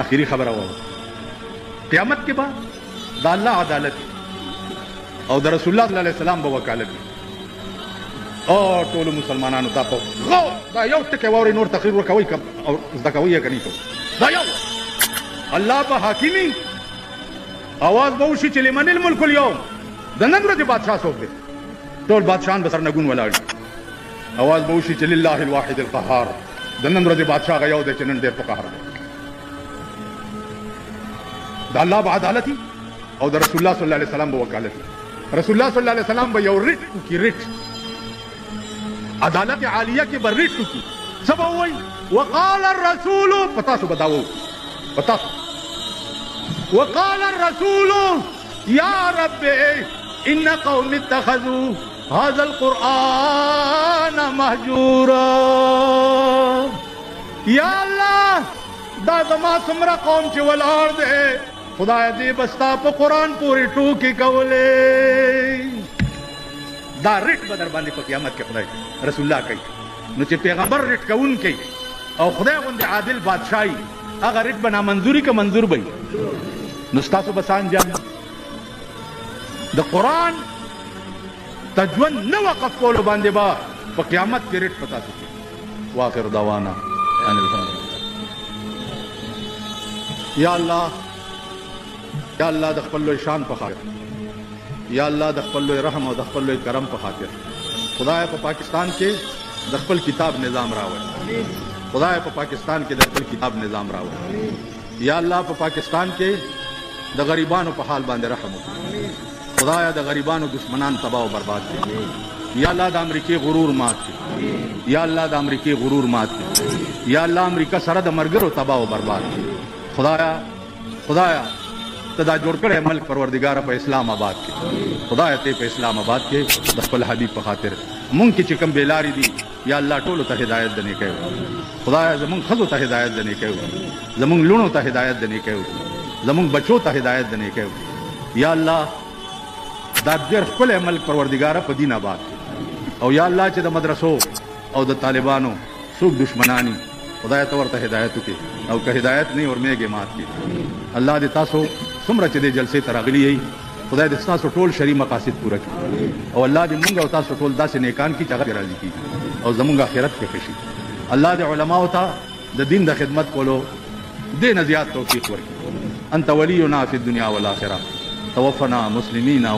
आखिरी खबर हो क़यामत के बाद द अल्लाह अदालत और द रसूलुल्लाह सल्लल्लाहु अलैहि वसल्लम वकालत और टोल मुसलमानों दा पो दा यौ टके वावरी नूर तकरीर वकवई कब और दकवई कनी तो दा यौ अल्लाह पर हाकिमी आवाज बहुशी चले मनिल मुल्क यौम दनन रज बादशाह सोते टोल बादशाह बसर नगुन वलाड़ी आवाज बहुशी चले अल्लाह वाहिद अल कहार दनन रज बादशाह गया दे चनन दे पकार द अल्लाह अदालती और द रसूलुल्लाह सल्लल्लाहु अलैहि वसल्लम वकालती रसूलुल्लाह सल्लल्लाहु अलैहि वसल्लम यौ रिट की रिट अदालत आलिया के बर रिट की सब वही वकाल रसूल पता सो बताओ पता वकाल रसूल या रब्बे इन कौम इत्तखज़ू हाज़ल कुरआन महजूरा या अल्लाह दा जमा सुमरा कौम च वलार दे खुदा दे बस्ता पे कुरान पूरी टूकी कवले दा रिट बदर बांधे पे क़यामत के खुदा रसूलुल्लाह कही नु चे पैगंबर रिट कउन कही और खुदा बंदे आदिल बादशाही अगर रिट बना मंजूरी का मंजूर भई नुस्तासु बसान जान द कुरान तजवन न वक़फ कोल बांधे बा पे क़यामत के रिट पता सके वाखिर दवाना या अल्लाह द खपल्लो शान पे खातिर या अल्लाह द खपल्लो रहम और द खपल्लो करम पे खातिर खुदाए पे पाकिस्तान के द खपल किताब निज़ाम राव खुदाए पे पाकिस्तान के द खपल किताब निज़ाम राव या अल्लाह पे पाकिस्तान के द गरीबानों पे हाल बांधे रहम खुदाया द गरीबानों दुश्मनान तबाह बर्बाद के या अल्लाह द अमरीकी गुरूर मात के या अल्लाह द अमरीकी गुरूर मात के या अल्लाह अमरीका सरद मरगर तबाह बर्बाद के खुदाया तदा जोड़ कर मल्क परवरदिगार पे इस्लामाबाद के खुदाया ते पे इस्लामाबाद के दखल हबीब पे खातिर मुंग की चिकम बेलारी दी या अल्लाह टोलो ता हिदायत दने कहो खुदाया जमुंग खजो ता हिदायत दने कहो जमुंग लुणो ता हिदायत दने कहो जमुंग बचो ता हिदायत दने कहो या अल्लाह दादर कुल मल्क परवरदिगार पे दीनाबाद और या अल्लाह च द मदरसो और द तालिबानो सुख दुश्मनानी खुदाया तवर ता हिदायत के और का हिदायत नहीं और मेगे मात की अल्लाह दे तासो सुमरा चदे जलसे तरागली है खुदा दे तासो टोल शरी मकासिद पूरा की और अल्लाह दे मुंगा तासो टोल दास नेकान की जगह राजी की और जमुंगा खैरत के खुशी अल्लाह दे उलमा होता द दिन द खिदमत कोलो दे नजियात तौफीक वर अंत वलियुना फी दुनिया वल आखिरह तवफना मुस्लिमीना